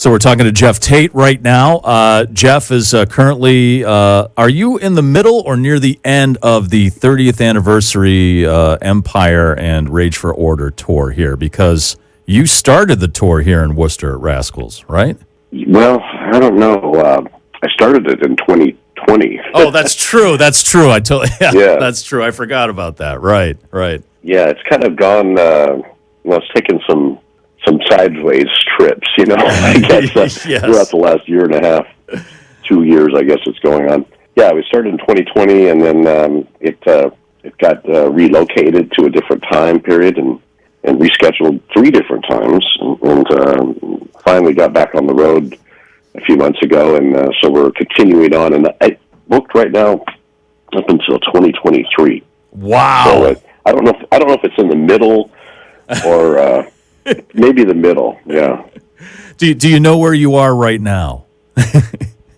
So we're talking to Geoff Tate right now. Geoff is currently, are you in the middle or near the end of the 30th anniversary Empire and Rage for Order tour here? Because you started the tour here in Worcester at Rascals, right? Well, I don't know. I started it in 2020. Oh, that's true. That's true. Yeah, that's true. I forgot about that. Right. Yeah, it's kind of gone, it's taken some sideways trips, I guess, Yes. throughout the last year and a half, 2 years, I guess it's going on. Yeah, we started in 2020, and then it got relocated to a different time period and rescheduled 3 different times, and finally got back on the road a few months ago, and so we're continuing on, and I booked right now up until 2023. Wow. So I don't know if it's in the middle or maybe the middle. Yeah. Do you know where you are right now?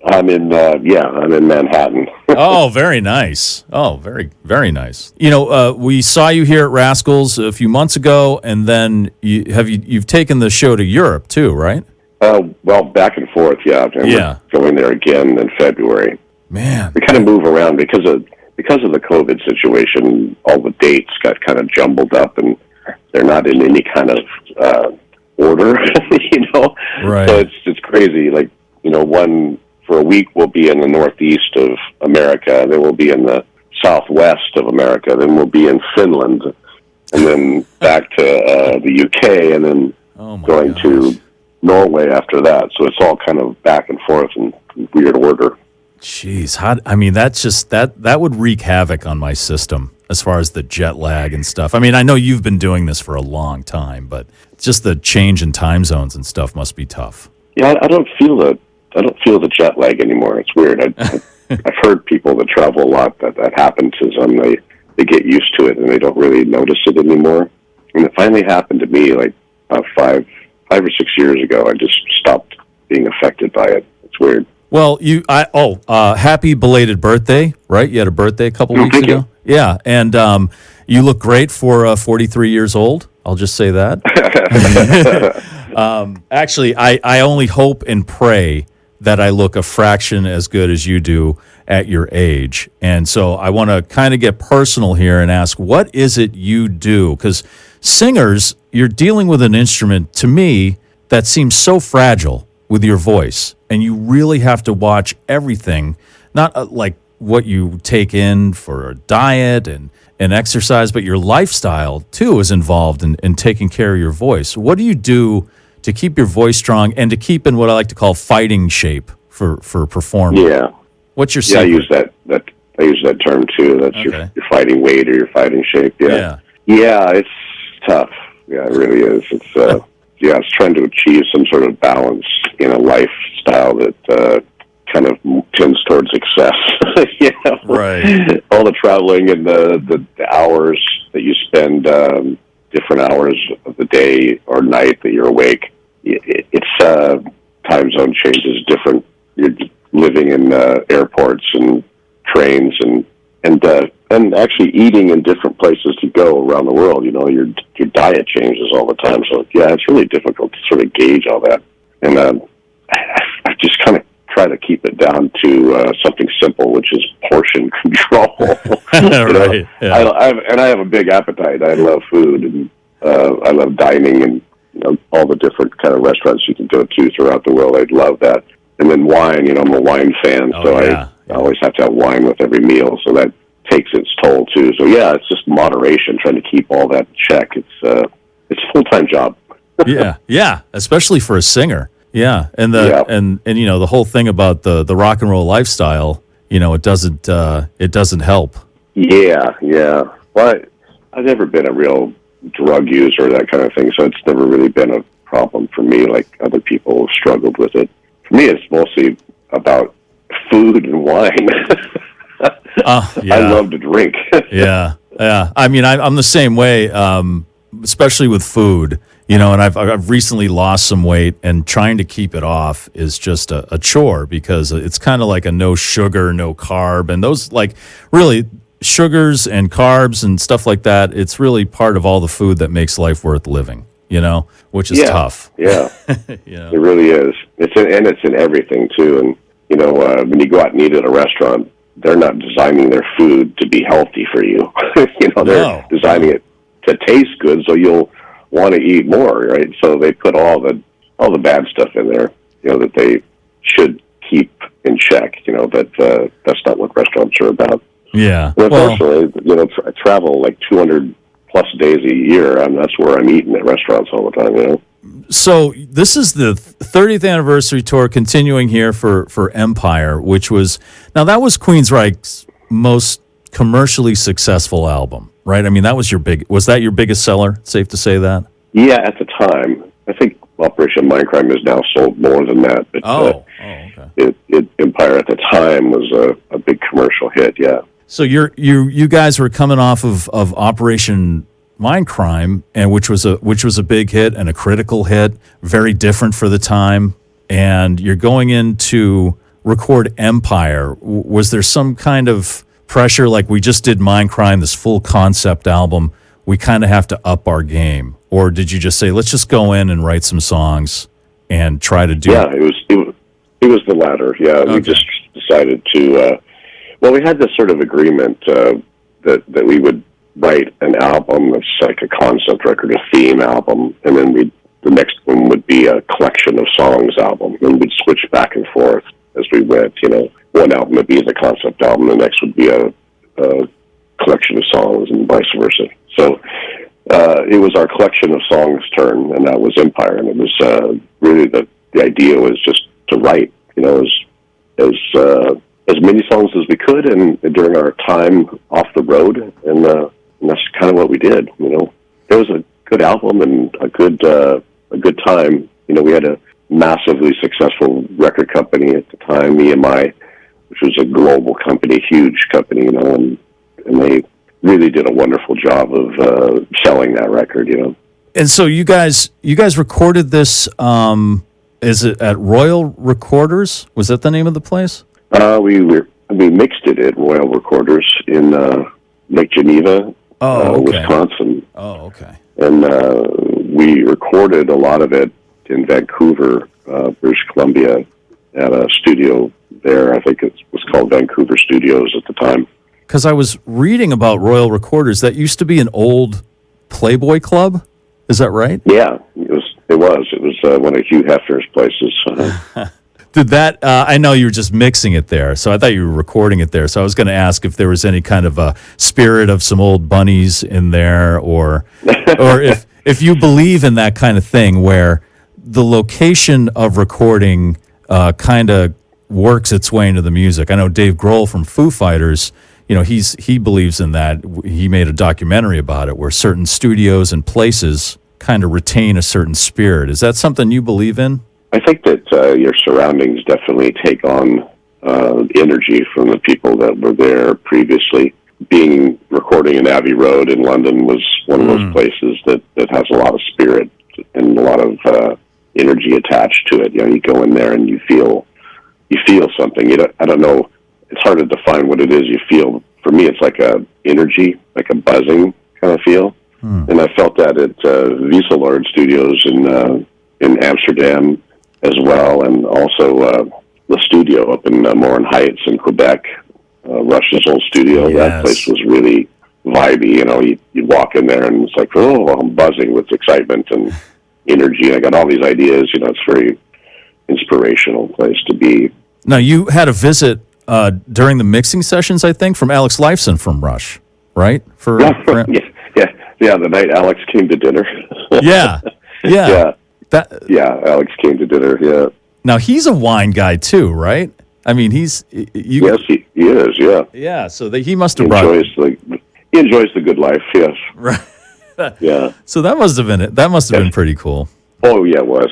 I'm in Manhattan. Oh, very nice. Oh, very, very nice. We saw you here at Rascals a few months ago, and then you've taken the show to Europe too, right? Well, back and forth, yeah. And we're going there again in February. Man, we kind of move around because of the COVID situation. All the dates got kind of jumbled up, and they're not in any kind of order, Right. So it's crazy. Like, one for a week we'll be in the northeast of America, then we'll be in the southwest of America, then we'll be in Finland, and then back to the UK, and then going to Norway after that. So it's all kind of back and forth in weird order. Jeez, that would wreak havoc on my system as far as the jet lag and stuff. I mean, I know you've been doing this for a long time, but just the change in time zones and stuff must be tough. Yeah, I don't feel the jet lag anymore. It's weird. I've heard people that travel a lot that happens to them. They get used to it and they don't really notice it anymore. And it finally happened to me like 5 or 6 years ago. I just stopped being affected by it. It's weird. Well, happy belated birthday, right? You had a birthday a couple weeks ago. You. Yeah, and you look great for 43 years old. I'll just say that. Actually, I only hope and pray that I look a fraction as good as you do at your age. And so I want to kind of get personal here and ask, what is it you do? Because singers, you're dealing with an instrument, to me, that seems so fragile with your voice. And you really have to watch everything, not like what you take in for a diet and exercise, but your lifestyle, too, is involved in taking care of your voice. What do you do to keep your voice strong and to keep in what I like to call fighting shape for performing? Yeah. What's your secret? I use that term, too. That's your fighting weight or your fighting shape. Yeah. Yeah, it's tough. Yeah, it really is. It's trying to achieve some sort of balance in a lifestyle that kind of tends towards excess. Right. All the traveling and the hours that you spend, different hours of the day or night that you're awake. It's time zone changes different. You're living in airports and trains and actually eating in different places to go around the world. Your diet changes all the time. So it's really difficult to sort of gauge all that. And I just kind of try to keep it down to something simple, which is portion control. Right. Yeah. I have a big appetite. I love food, and I love dining, and all the different kind of restaurants you can go to throughout the world. I love that. And then wine. I'm a wine fan, I always have to have wine with every meal. So that takes its toll too. So it's just moderation, trying to keep all that in check. It's a full-time job. yeah, especially for a singer. Yeah, and the whole thing about the rock and roll lifestyle, it doesn't help. Yeah. Well, I've never been a real drug user or that kind of thing, so it's never really been a problem for me. Like other people have struggled with it. For me, it's mostly about food and wine. I love to drink. Yeah. I mean, I'm the same way, especially with food. And I've recently lost some weight, and trying to keep it off is just a chore, because it's kind of like a no sugar, no carb, and those, like, really sugars and carbs and stuff like that. It's really part of all the food that makes life worth living, which is tough. Yeah, It really is. It's in everything too. And when you go out and eat at a restaurant, they're not designing their food to be healthy for you. They're designing it to taste good, so you'll want to eat more, right? So they put all the bad stuff in there, that they should keep in check. But that's not what restaurants are about. Yeah. And unfortunately, I travel like 200 plus days a year, and that's where I'm eating at restaurants all the time. So this is the 30th anniversary tour continuing here for Empire, which was Queensryche's most commercially successful album, right? I mean, was that your biggest seller? Safe to say that? Yeah, at the time. I think Operation Mindcrime has now sold more than that. But, okay. Empire at the time was a big commercial hit, yeah. So you guys were coming off of Operation Mindcrime, and which was a big hit and a critical hit, very different for the time, and you're going in to record Empire. Was there some kind of pressure, like, we just did Mindcrime, this full concept album, we kind of have to up our game? Or did you just say, let's just go in and write some songs and try to do it? It was the latter, yeah. Okay. We just decided to, we had this sort of agreement that we would write an album that's like a concept record, a theme album, and then the next one would be a collection of songs album, and we'd switch back and forth as we went. One album would be the concept album, the next would be a collection of songs, and vice versa. So it was our collection of songs turn, and that was Empire, and it was really the idea was just to write, as many songs as we could, and during our time off the road, and that's kind of what we did. It was a good album and a good time. We had a massively successful record company at the time, EMI, which was a global company, huge company, and they really did a wonderful job of selling that record. And so you guys recorded this. Is it at Royal Recorders? Was that the name of the place? We mixed it at Royal Recorders in Lake Geneva, Wisconsin. Oh, okay. And we recorded a lot of it in Vancouver, British Columbia, at a studio there. I think it was called Vancouver Studios at the time. Because I was reading about Royal Recorders. That used to be an old Playboy club. Is that right? Yeah, it was. It was one of Hugh Hefner's places. Did that? I know you were just mixing it there, so I thought you were recording it there. So I was going to ask if there was any kind of a spirit of some old bunnies in there, or if you believe in that kind of thing, where the location of recording kind of works its way into the music. I know Dave Grohl from Foo Fighters, he believes in that. He made a documentary about it, where certain studios and places kind of retain a certain spirit. Is that something you believe in? I think that your surroundings definitely take on energy from the people that were there previously. Recording in Abbey Road in London was one of those places that has a lot of spirit and a lot of energy attached to it. You go in there and you feel something. I don't know. It's hard to define what it is you feel. For me, it's like a energy, like a buzzing kind of feel. And I felt that at Wieselard Studios in Amsterdam as well, and also the studio up in Morin Heights in Quebec, Rush's old studio. Yes. That place was really vibey. You'd walk in there and it's like, oh, I'm buzzing with excitement and energy. I got all these ideas. It's a very inspirational place to be. Now, you had a visit during the mixing sessions, I think, from Alex Lifeson from Rush, right? Yeah, the night Alex came to dinner. Yeah. Alex came to dinner, yeah. Now, he's a wine guy, too, right? I mean, yes, he is, yeah. Yeah, so he must have he enjoys the good life, yes. Right. Yeah. So that must have been pretty cool. Oh, yeah, it was.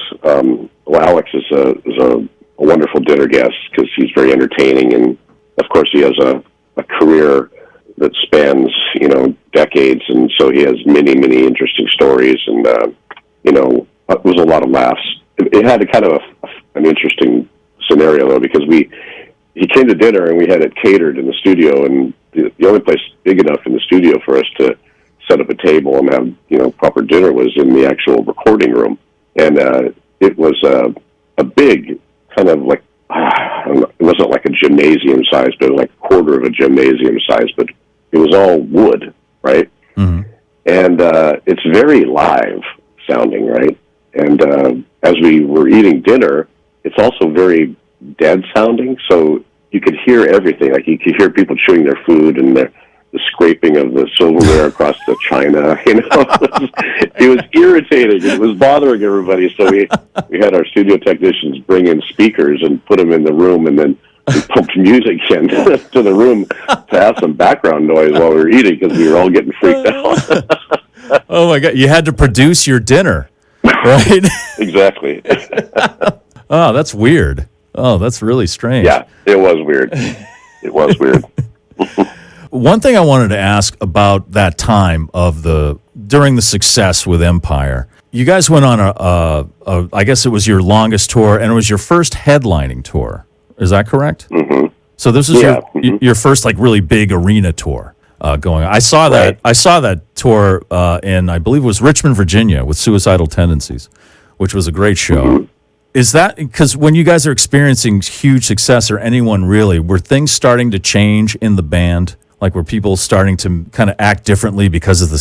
Alex is a wonderful dinner guest because he's very entertaining, and, of course, he has a career that spans, decades, and so he has many, many interesting stories, and, it was a lot of laughs. It had a kind of an interesting scenario, though, because he came to dinner, and we had it catered in the studio, and the only place big enough in the studio for us to set up a table and have, proper dinner was in the actual recording room, and it was a a big kind of like, I don't know, it wasn't like a gymnasium size, but it was like a quarter of a gymnasium size, but it was all wood, right? Mm-hmm. And it's very live sounding, right? And as we were eating dinner, it's also very dead sounding, so you could hear everything. Like you could hear people chewing their food and the scraping of the silverware across the china. You know, it was irritating. It was bothering everybody. So we had our studio technicians bring in speakers and put them in the room, and then we pumped music in to the room to have some background noise while we were eating because we were all getting freaked out. Oh my God! You had to produce your dinner, right? Exactly. Oh, that's weird. Oh, that's really strange. Yeah, it was weird. It was weird. One thing I wanted to ask about that time during the success with Empire, you guys went on I guess it was your longest tour, and it was your first headlining tour. Is that correct? Mm-hmm. So this is your first like really big arena tour going on. I saw that tour in, I believe it was Richmond, Virginia, with Suicidal Tendencies, which was a great show. Mm-hmm. Is that because when you guys are experiencing huge success, or anyone really, were things starting to change in the band? Like, were people starting to kind of act differently because of the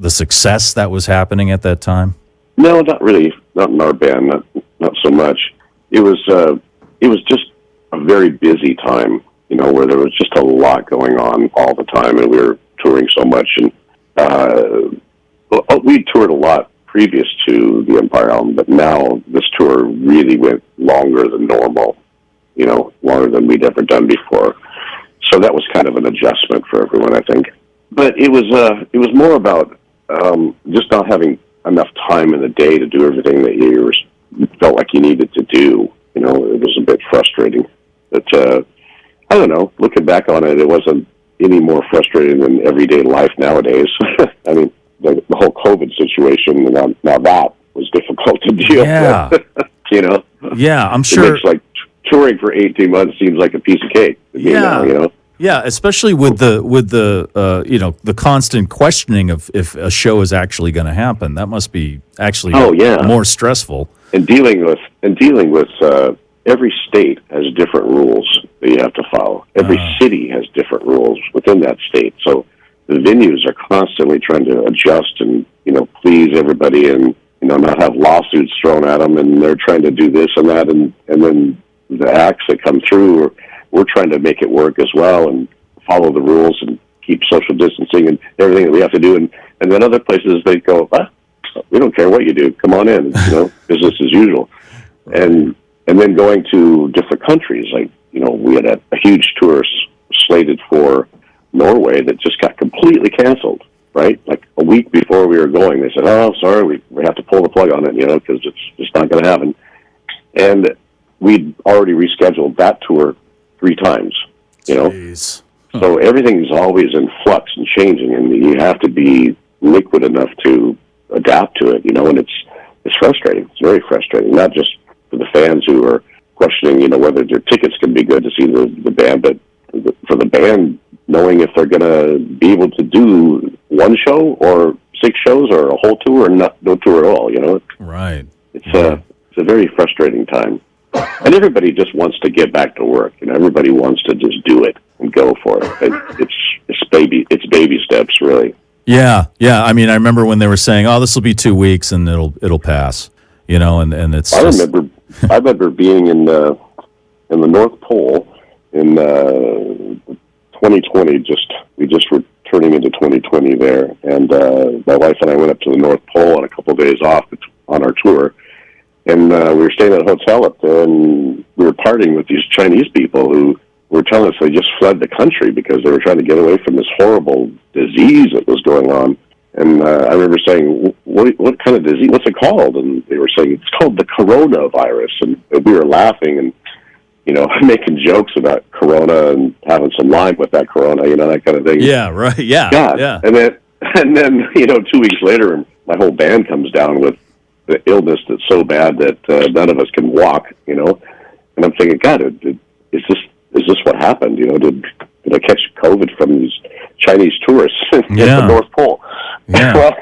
success that was happening at that time? No, not really. Not in our band. Not so much. It was just a very busy time, you know, where there was just a lot going on all the time, and we were touring so much. And we toured a lot previous to the Empire album, but now this tour really went longer than normal, you know, longer than we'd ever done before. So that was kind of an adjustment for everyone, I think. But it was more about just not having enough time in the day to do everything that you felt like you needed to do. You know, it was a bit frustrating. But I don't know. Looking back on it, it wasn't any more frustrating than everyday life nowadays. I mean, the whole COVID situation, now that was difficult to deal with. You know? Yeah, I'm sure. It makes, like, touring for 18 months seems like a piece of cake to me now, you know? Yeah, especially with the you know, the constant questioning of if a show is actually going to happen. That must be actually more stressful. And dealing with every state has different rules that you have to follow. Every city has different rules within that state. So the venues are constantly trying to adjust and, you know, please everybody and, you know, not have lawsuits thrown at them, and they're trying to do this and that, and then the acts that come through, we're trying to make it work as well and follow the rules and keep social distancing and everything that we have to do. And then other places, they go, we don't care what you do. Come on in, you know, business as usual. And then going to different countries, like, you know, we had a huge tour slated for Norway that just got completely canceled, right? Like a week before we were going, they said, oh, sorry, we have to pull the plug on it, you know, because it's just not going to happen. And we'd already rescheduled that tour 3 times, you know? Jeez. So everything's always in flux and changing, and you have to be liquid enough to adapt to it, you know, and it's frustrating. It's very frustrating, not just for the fans who are questioning, you know, whether their tickets can be good to see the band, but for the band knowing if they're going to be able to do one show or 6 shows or a whole tour or no tour at all, you know? Right. It's a very frustrating time. And everybody just wants to get back to work, and everybody wants to just do it and go for it. It's baby steps, really. Yeah. I mean, I remember when they were saying, "Oh, this will be 2 weeks and it'll pass," you know, and it's. I remember being in the North Pole in 2020. We just were turning into 2020 there, and my wife and I went up to the North Pole on a couple of days off on our tour. And we were staying at a hotel up there, and we were partying with these Chinese people who were telling us they just fled the country because they were trying to get away from this horrible disease that was going on. And I remember saying, what kind of disease? What's it called? And they were saying, it's called the coronavirus. And we were laughing and, you know, making jokes about corona and having some lime with that corona, you know, that kind of thing. Yeah, right. Yeah. God. Yeah. And then, you know, 2 weeks later, my whole band comes down with the illness that's so bad that none of us can walk, you know. And I'm thinking, God, is this what happened? You know, did I catch COVID from these Chinese tourists at the North Pole? Yeah. Well,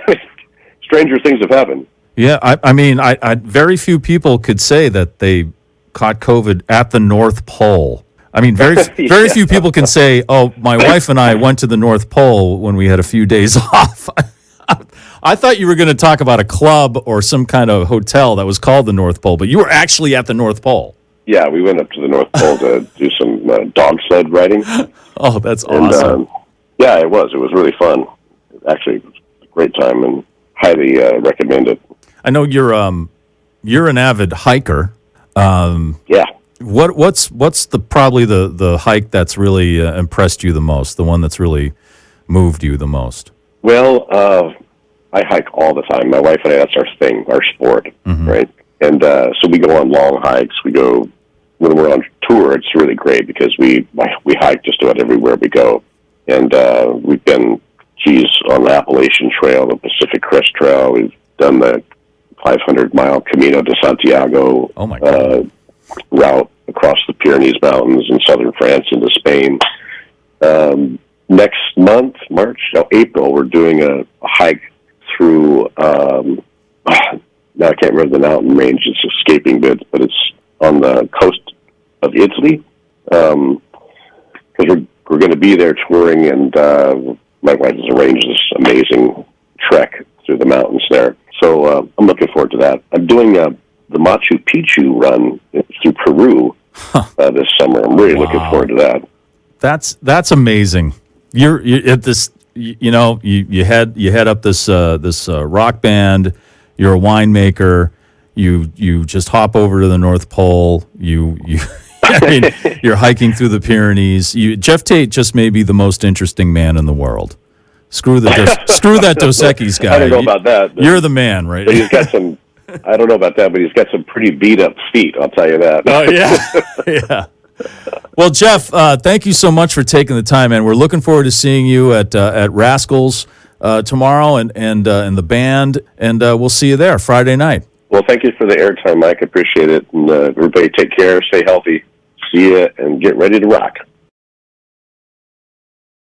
stranger things have happened. Yeah, I mean, I very few people could say that they caught COVID at the North Pole. I mean, very few people can say, "Oh, my wife and I went to the North Pole when we had a few days off." I thought you were going to talk about a club or some kind of hotel that was called the North Pole, but you were actually at the North Pole. Yeah, we went up to the North Pole to do some dog sled riding. Oh, that's awesome. And, yeah, it was. It was really fun. Actually, it was a great time and highly recommend it. I know you're an avid hiker. Yeah. What's probably the hike that's really impressed you the most? The one that's really moved you the most? Well, I hike all the time. My wife and I, that's our thing, our sport, right? And so we go on long hikes. We go when we're on tour. It's really great because we hike just about everywhere we go. And we've been on the Appalachian Trail, the Pacific Crest Trail. We've done the 500-mile Camino de Santiago route across the Pyrenees Mountains in southern France into Spain. Next month, April, we're doing a hike through, now I can't remember the mountain range, it's escaping me, but it's on the coast of Italy, because we're going to be there touring, and my wife has arranged this amazing trek through the mountains there. So I'm looking forward to that. I'm doing the Machu Picchu run through Peru this summer. I'm really looking forward to that. That's amazing. You're at this. You head up this rock band. You're a winemaker. You just hop over to the North Pole. I mean, you're hiking through the Pyrenees. Geoff Tate just may be the most interesting man in the world. Screw that Dos Equis guy. I don't know about that. You're the man, right? But he's got some. I don't know about that, but he's got some pretty beat up feet. I'll tell you that. Oh yeah, yeah. Well, Geoff, thank you so much for taking the time, and we're looking forward to seeing you at Rascal's tomorrow, and the band, and we'll see you there Friday night. Well, thank you for the airtime, Mike. I appreciate it, and everybody take care, stay healthy, see you, and get ready to rock.